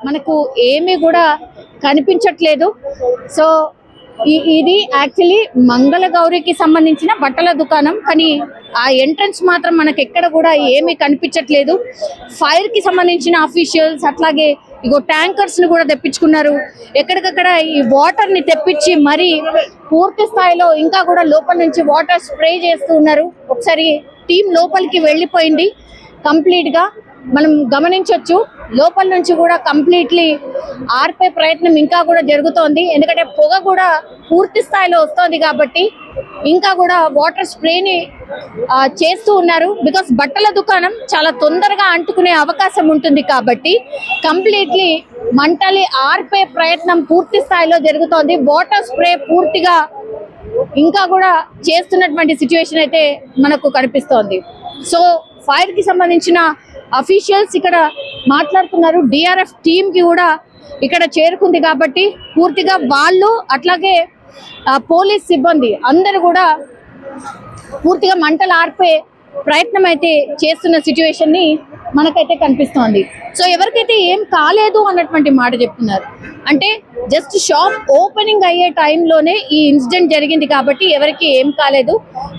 మనకు ఏమీ కూడా కనిపించట్లేదు. సో ఇది యాక్చువల్లీ మంగళగౌరికి సంబంధించిన బట్టల దుకాణం, కానీ ఆ ఎంట్రన్స్ మాత్రం మనకు ఎక్కడ కూడా ఏమీ కనిపించట్లేదు. ఫైర్ కి సంబంధించిన అఫీషియల్స్ అట్లాగే ఇగో ట్యాంకర్స్ ని కూడా తెప్పించుకున్నారు. ఎక్కడికక్కడ ఈ వాటర్ ని తెప్పించి మరి పూర్తి స్థాయిలో ఇంకా కూడా లోపల నుంచి వాటర్ స్ప్రే చేస్తూ ఉన్నారు. ఒకసారి టీం లోపలికి వెళ్ళిపోయింది కంప్లీట్ గా, మనం గమనించవచ్చు. లోపల నుంచి కూడా కంప్లీట్లీ ఆర్పే ప్రయత్నం ఇంకా కూడా జరుగుతోంది, ఎందుకంటే పొగ కూడా పూర్తి స్థాయిలో వస్తోంది కాబట్టి ఇంకా కూడా వాటర్ స్ప్రేని చేస్తూ ఉన్నారు. బికాస్ బట్టల దుకాణం చాలా తొందరగా అంటుకునే అవకాశం ఉంటుంది కాబట్టి కంప్లీట్లీ మంటలి ఆర్పే ప్రయత్నం పూర్తి స్థాయిలో జరుగుతోంది. వాటర్ స్ప్రే పూర్తిగా ఇంకా కూడా చేస్తున్నటువంటి సిచ్యువేషన్ అయితే మనకు కనిపిస్తోంది. సో ఫైర్ కి సంబంధించిన అఫీషియల్స్ ఇక్కడ మాట్లాడుతున్నారు. డిఆర్ఎఫ్ టీమ్ కి కూడా ఇక్కడ చేరుకుంది కాబట్టి పూర్తిగా వాళ్ళు అట్లాగే పోలీస్ సిబ్బంది అందరూ కూడా పూర్తిగా మంటలు ఆర్పే ప్రయత్నం అయితే చేస్తున్న సిచ్యువేషన్ ని మనకైతే కనిపిస్తోంది. సో ఎవరికైతే ఏం కాలేదు అన్నటువంటి మాట చెప్తున్నారు. అంటే జస్ట్ షాప్ ఓపెనింగ్ అయ్యే టైంలోనే ఈ ఇన్సిడెంట్ జరిగింది కాబట్టి ఎవరికి ఏం కాలేదు.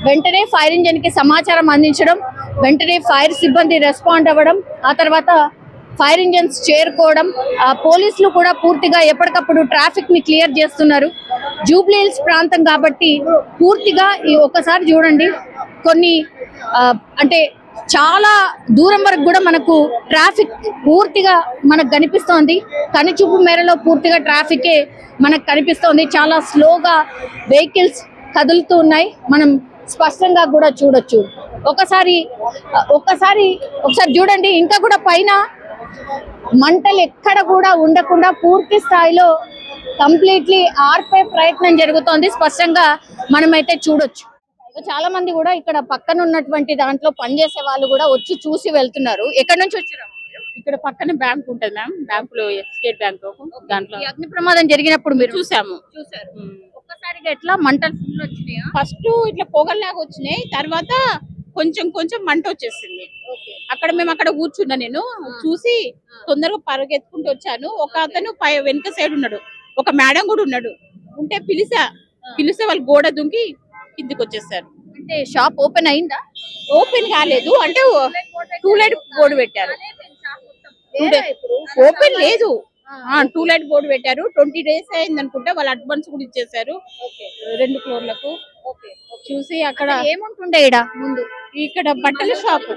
వెంటనే ఫైర్ ఇంజన్ కి సమాచారం అందించడం, వెంటనే ఫైర్ సిబ్బంది రెస్పాండ్ అవ్వడం, ఆ తర్వాత ఫైర్ ఇంజన్స్ చేరుకోవడం, పోలీసులు కూడా పూర్తిగా ఎప్పటికప్పుడు ట్రాఫిక్ ని క్లియర్ చేస్తున్నారు. జూబ్లీ హిల్స్ ప్రాంతం కాబట్టి పూర్తిగా ఈ ఒక్కసారి చూడండి, కొన్ని అంటే చాలా దూరం వరకు కూడా మనకు ట్రాఫిక్ పూర్తిగా మనకు కనిపిస్తోంది. కనిచూపు మేరలో పూర్తిగా ట్రాఫికే మనకు కనిపిస్తోంది. చాలా స్లోగా వెహికల్స్ కదులుతూ ఉన్నాయి, మనం స్పష్టంగా కూడా చూడొచ్చు. ఒకసారి చూడండి, ఇంకా కూడా పైన మంటలు ఎక్కడ కూడా ఉండకుండా పూర్తి స్థాయిలో కంప్లీట్లీ ఆర్పే ప్రయత్నం జరుగుతోంది, స్పష్టంగా మనమైతే చూడొచ్చు. చాలా మంది కూడా ఇక్కడ పక్కన ఉన్నటువంటి దాంట్లో పనిచేసే వాళ్ళు కూడా వచ్చి చూసి వెళ్తున్నారు. ఎక్కడి నుంచి వచ్చారు? ఇక్కడ పక్కన బ్యాంక్ ఉంటది మ్యామ్, బ్యాంకులో స్టేట్ బ్యాంక్ దాంట్లో అగ్ని ప్రమాదం జరిగినప్పుడు మీరు చూసాము. ఒక్కసారిగా ఎట్లా మంటలు ఫుల్ వచ్చినాయా? ఫస్ట్ ఇట్లా పొగల్లాగా వచ్చినాయి, తర్వాత కొంచెం కొంచెం మంట వచ్చేసింది. అక్కడ మేము అక్కడ కూర్చున్నా, నేను చూసి తొందరగా పరుగెత్తుకుంటూ వచ్చాను. ఒక అతను వెనక సైడ్ ఉన్నాడు, ఒక మేడం కూడా ఉన్నాడు. ఉంటే పిలిస్తే వాళ్ళు గోడ దుంకి కిందికి వచ్చేసారు. అంటే షాప్ ఓపెన్ అయిందా? ఓపెన్ కాలేదు, అంటే టూ లైట్ బోర్డు పెట్టారు. ఓపెన్ లేదు, టూ లైట్ బోర్డు పెట్టారు. 20 days అయింది అనుకుంటా. వాళ్ళు అడ్వాన్స్ కూడా ఇచ్చేసారు 2 ఫ్లోర్లకు. చూసి అక్కడ ఏముంటుండే ముందు ఇక్కడ బట్టల షాప్,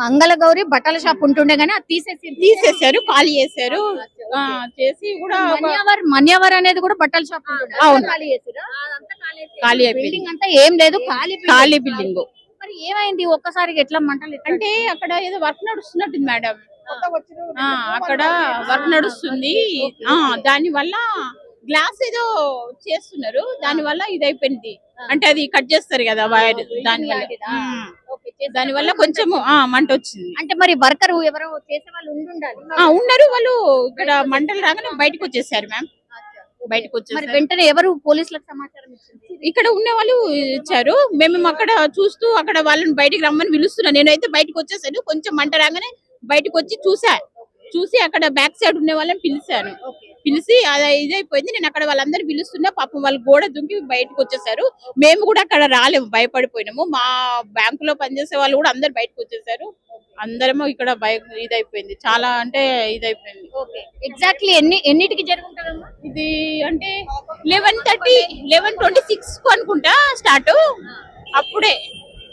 మంగళగౌరి బట్టల షాప్ ఉంటుండే గానీ అది తీసేసారు, ఖాళీ చేశారు. చేసి కూడా మన్యవర్ అనేది కూడా బట్టల షాప్. అవును, ఖాళీ బిల్డింగ్ అంతా ఏం లేదు, ఖాళీ బిల్డింగ్. మరి ఏమైంది ఒక్కసారిగా ఎట్లా మంటలు? అంటే అక్కడ ఏదో వర్క్ నడుస్తున్నట్టుంది మేడం, అక్కడ వర్క్ నడుస్తుంది. దాని వల్ల గ్లాస్ ఏదో చేస్తున్నారు, దాని వల్ల ఇది అయిపోయింది. అంటే అది కట్ చేస్తారు కదా వైర్, దాని వల్ల కొంచెం మంట వచ్చింది. అంటే మరి వర్కర్ ఎవరో చేసే వాళ్ళు ఉన్నారు, వాళ్ళు ఇక్కడ మంటలు రాగానే బయటకు వచ్చేసారు మ్యామ్. బయటకు వచ్చేసారు. వెంటనే ఎవరు పోలీసులకు సమాచారం ఇచ్చింది? ఇక్కడ ఉన్న వాళ్ళు ఇచ్చారు. మేము అక్కడ చూస్తూ అక్కడ వాళ్ళని బయటికి రమ్మని పిలుస్తున్నా. నేనైతే బయటకు వచ్చేసాను. కొంచెం మంట రాగానే బయటకు వచ్చి చూసి అక్కడ బ్యాక్ సైడ్ ఉన్న వాళ్ళని పిలిచి అది ఇదైపోయింది. నేను అక్కడ వాళ్ళందరూ పిలుస్తున్నా, పాపం వాళ్ళు గోడ దుంకి బయటకు వచ్చేసారు. మేము కూడా అక్కడ రాలేము, భయపడిపోయినాము. మా బ్యాంకులో పనిచేసే వాళ్ళు కూడా అందరు బయటకు వచ్చేసారు. అందరము ఇక్కడ ఇదైపోయింది, చాలా అంటే ఇదైపోయింది. ఎగ్జాక్ట్లీ ఎన్నిటికి జరుగుతుందమ్మా ఇది? అంటే 11:30 11:26 అనుకుంటా స్టార్ట్. అప్పుడే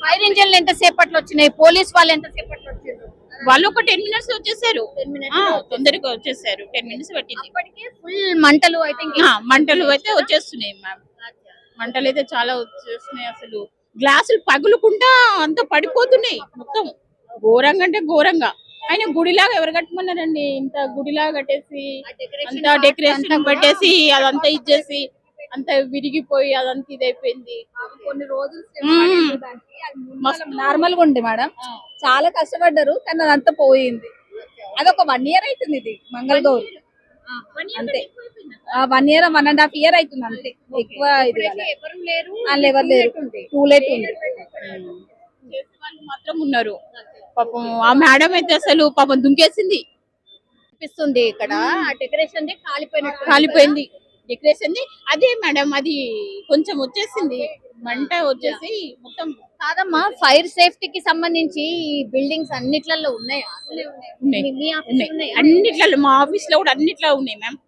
ఫైర్ ఇంజన్లు ఎంతసేపట్లో వచ్చినాయి? పోలీస్ వాళ్ళు ఎంతసేపట్లో వచ్చారు? వాళ్ళు ఒక 10 minutes వచ్చేసారు, తొందరగా వచ్చేసారు. 10 minutes పట్టింది. ఫుల్ మంటలు మంటలు అయితే వచ్చేస్తున్నాయి మ్యామ్. మంటలు అయితే చాలా వచ్చేస్తున్నాయి. అసలు గ్లాసులు పగులుకుంటా అంత పడిపోతున్నాయి మొత్తం, ఘోరంగా అంటే ఘోరంగా. ఆయన గుడిలాగా ఎవరు కట్టమన్నారండి? ఇంత గుడిలాగా కట్టేసి అంత డెకరేషన్ పెట్టేసి అదంతా ఇచ్చేసి అంత విరిగిపోయి అదంతా ఇదైపోయింది. కొన్ని రోజులు నార్మల్ గా ఉంది మేడం, చాలా కష్టపడ్డారు కానీ అదంతా పోయింది. అదొక 1 year అవుతుంది ఇది మంగళగౌరి. అంతే 1 year 1.5 year అవుతుంది అంతే, ఎక్కువ ఇది ఎవరు లేరు. టూ లేట్ ఉంది. మాత్రం ఉన్నారు పాపం. ఆ మేడం అయితే అసలు పాపం దుంకేసింది. కనిపిస్తుంది ఇక్కడ ఆ డెకరేషన్ కాలిపోయినట్టు కాలిపోయింది డెకరేషన్ అదే మేడం, అది కొంచెం వచ్చేసింది మంట వచ్చేసి మొత్తం. కాదమ్మా, ఫైర్ సేఫ్టీకి సంబంధించి ఈ బిల్డింగ్స్ అన్నిట్లలో ఉన్నాయా? ఉన్నాయి. మీ ఆఫీస్ ఉన్నాయి. ఉన్నాయా? అన్నిట్లలో, మా ఆఫీస్ లో కూడా అన్నిట్లో ఉన్నాయి మ్యామ్.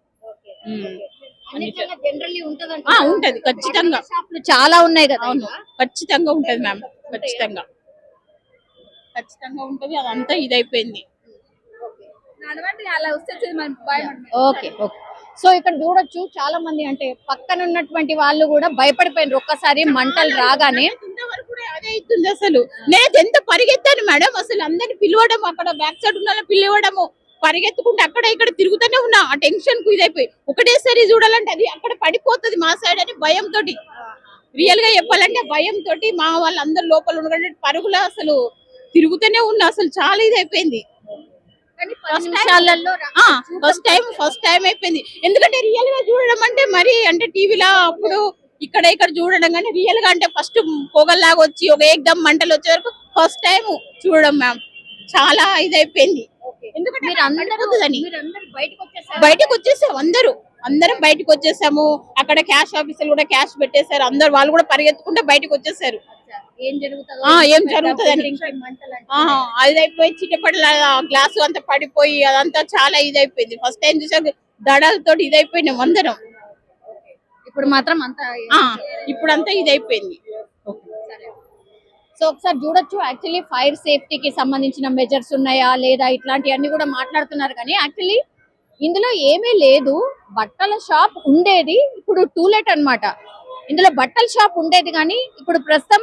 అన్నిట్లలో generally ఉంటదంట. ఉంటది ఖచ్చితంగా. షాపులు చాలా ఉన్నాయి కదా. అవును, ఖచ్చితంగా ఉంటది మ్యామ్, ఖచ్చితంగా ఉంటది. అదంతా ఇదైపోయింది. నడవండి, అలా వస్తే మనం భయం. Okay okay. సో ఇక్కడ చూడొచ్చు చాలా మంది, అంటే పక్కన ఉన్నటువంటి వాళ్ళు కూడా భయపడిపోయినారు ఒక్కసారి మంటలు రాగానే. ఇంతవరకు కూడా అదే అవుతుంది అసలు. నేను ఎంత పరిగెత్తాను మేడం, అసలు అందరిని పిలవడం, అక్కడ బ్యాక్ సైడ్ ఉన్న పిలవడము, పరిగెత్తుకుంటే అక్కడ ఇక్కడ తిరుగుతూనే ఉన్నా. ఆ టెన్షన్ కు ఇదైపోయి ఒకటేసారి చూడాలంటే అది అక్కడ పడిపోతుంది మా సైడ్ అని భయంతో, రియల్ గా చెప్పాలంటే భయంతో మా వాళ్ళందరూ లోపల ఉండగానే పరుగులా అసలు తిరుగుతూనే ఉన్నా. అసలు చాలా ఇదైపోయింది. ఫస్ట్ టైం అయిపోయింది. ఎందుకంటే రియల్ గా చూడడం అంటే మరి అంటే టీవీలో అప్పుడు ఇక్కడ చూడడం, కానీ రియల్ గా అంటే ఫస్ట్ పొగల్లాగా వచ్చి ఒక ఏకదం మంటలు వచ్చే వరకు ఫస్ట్ టైం చూడడం మ్యామ్. చాలా ఇదైపోయింది. ఎందుకంటే బయటకు వచ్చేసాము, అందరం బయటకు వచ్చేసాము. అక్కడ క్యాష్ ఆఫీసర్ కూడా క్యాష్ పెట్టేశారు, అందరు వాళ్ళు కూడా పరిగెత్తుకుంటే బయటకు వచ్చేసారు. ఏం జరుగుతుందని అది అయిపోయి చిట్టపడల గ్లాసు అంతా పడిపోయి అదంతా చాలా ఇదైపోయింది. ఫస్ట్ టైం చూసాక దడాలతో ఇదైపోయినాం అందరం. ఇప్పుడు మాత్రం అంతా ఇప్పుడంతా ఇదైపోయింది. సో ఒకసారి చూడొచ్చు, యాక్చువల్లీ ఫైర్ సేఫ్టీకి సంబంధించిన మెజర్స్ ఉన్నాయా లేదా ఇట్లాంటివన్నీ కూడా మాట్లాడుతున్నారు, కానీ యాక్చువల్లీ ఇందులో ఏమీ లేదు. బట్టల షాప్ ఉండేది, ఇప్పుడు టూలెట్ అన్నమాట. ఇందులో బట్టల షాప్ ఉండేది కానీ ఇప్పుడు ప్రస్తుతం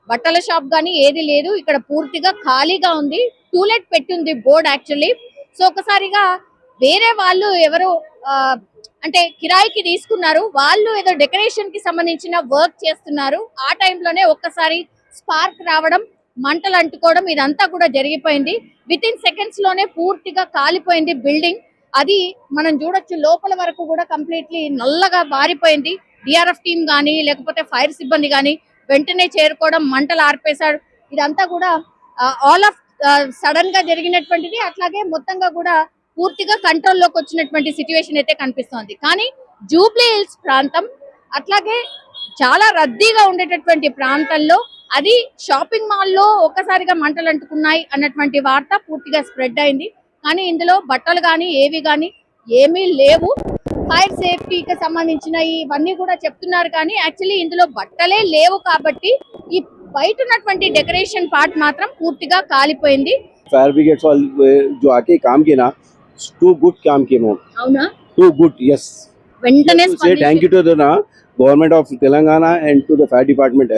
బట్టల షాప్ కానీ ఏది లేదు. ఇక్కడ పూర్తిగా ఖాళీగా ఉంది. టూలెట్ పెట్టింది బోర్డ్ యాక్చువల్లీ. సో ఒకసారిగా వేరే వాళ్ళు ఎవరు అంటే కిరాయికి తీసుకున్నారు, వాళ్ళు ఏదో డెకరేషన్ కి సంబంధించిన వర్క్ చేస్తున్నారు. ఆ టైంలోనే ఒక్కసారి స్పార్క్ రావడం, మంటలు అంటుకోవడం, ఇదంతా కూడా జరిగిపోయింది. విత్ ఇన్ సెకండ్స్ లోనే పూర్తిగా కాలిపోయింది బిల్డింగ్. అది మనం చూడొచ్చు, లోపల వరకు కూడా కంప్లీట్లీ నల్లగా మారిపోయింది. డిఆర్ఎఫ్ టీమ్ కానీ లేకపోతే ఫైర్ సిబ్బంది కానీ వెంటనే చేరుకోవడం, మంటలు ఆర్పేశాడు. ఇదంతా కూడా ఆల్ ఆఫ్ సడన్ గా జరిగినటువంటిది. అట్లాగే మొత్తంగా కూడా పూర్తిగా కంట్రోల్లోకి వచ్చినటువంటి సిచ్యువేషన్ అయితే కనిపిస్తోంది. కానీ జూబ్లీ హిల్స్ ప్రాంతం, అట్లాగే చాలా రద్దీగా ఉండేటటువంటి ప్రాంతంలో, అది షాపింగ్ మాల్లో ఒక్కసారిగా మంటలు అంటుకున్నాయి అన్నటువంటి వార్త పూర్తిగా స్ప్రెడ్ అయింది. కానీ ఇందులో బట్టలు కానీ ఏమీ లేవు. ఫైర్ సేఫ్టీకి సంబంధించిన ఇవన్నీ కూడా చెప్తున్నారు, కానీ యాక్చువల్లీ ఇందులో బట్టలే లేవు. కాబట్టి ఈ బయట ఉన్నటువంటి డెకరేషన్ పార్ట్ మాత్రం పూర్తిగా కాలిపోయింది. फायर ब्रिगेड्स वाले जो आके काम किए ना, टू गुड काम किए मैम, అవునా? Too good, yes. వెంటనే Say thank you to the government of Telangana and to the fire department.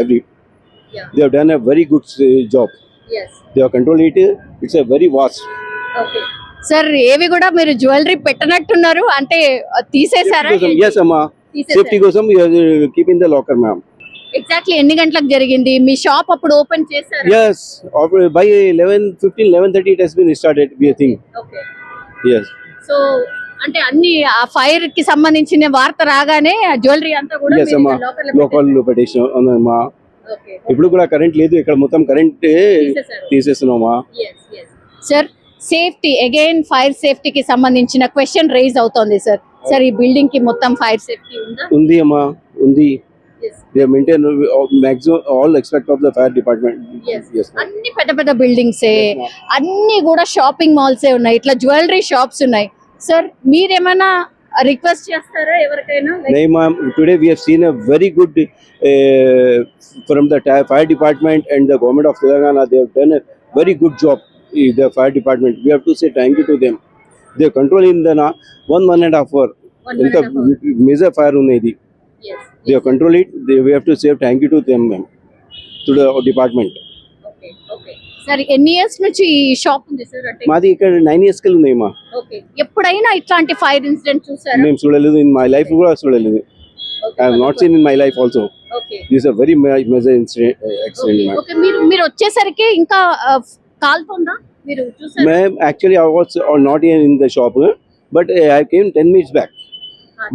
Yeah. They have done a very good job. Yes. They have controlled it. It's a very vast. Okay. Sir, ఏవి కూడా మీరు jewellery పెట్టనట్టున్నారు, అంటే తీసేసారా? Yes, amma. Safety kosam you are keeping the locker, ma'am. Exactly ఎన్ని గంటలకు జరిగింది? మీ shop అప్పుడు open చేశారు? Yes, by 11:30 it has been started. We think. Okay. Yes. So అంటే అన్ని ఆ ఫైర్ కి సంబంధించిన వార్త రాగానే జ్యువెలరీ అంతా కూడా Yes, amma. Local petition amma. Okay. ఇప్పుడు కూడా కరెంట్ లేదు ఇక్కడ, మొత్తం కరెంట్ తీసేస్తున్నామా. సార్, సేఫ్టీ అగైన్ ఫైర్ సేఫ్టీకి సంబంధించిన క్వశ్చన్ రైజ్ అవుతోంది సార్. సార్, ఈ బిల్డింగ్ కి మొత్తం ఫైర్ సేఫ్టీ ఉందా? ఉంది అమ్మా, ఉంది. They maintain maximum all aspect of the fire department. Yes, ma'am. అన్ని పెద్ద పెద్ద బిల్డింగ్స్, అన్ని కూడా షాపింగ్ మాల్స్ ఉన్నాయి, ఇట్లా జ్యువెలరీ షాప్స్ ఉన్నాయి. సార్, మీరేమైనా రిక్వెస్ట్ చేస్తారా ఎవరికైనా? No, ma'am. Today we have seen a very good from the fire department and the government of Telangana. They have done a very good job. The fire department. We have to say thank you to them. They are controlling the 1.5 hour. ఇంత major fire ఉన్నది. They have controlled it. We have to say thank you to them, ma'am, to the department. Sir, ఎన్ని years నుంచి ఈ shop ఉంది sir? అంటే మాది ఇక్కడ 9 years కెళ్ళి ఉన్నాయి మా. ఓకే. ఎప్పుడైనా ఇట్లాంటి ఫైర్ ఇన్సిడెంట్ చూసారా? మేము చూడలేదు, ఇన్ మై లైఫ్ కూడా చూడలేదు. I have not seen in my life also. Okay. This is a very major incident, accident, ma'am. Okay. మీరు వచ్చేసరికి ఇంకా కాల్తుందా? మీరు చూసారా? Ma'am, actually I was not in the shop, but I came 10 minutes back.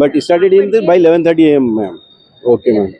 But it started by 11:30 a.m., ma'am. Okay, ma'am.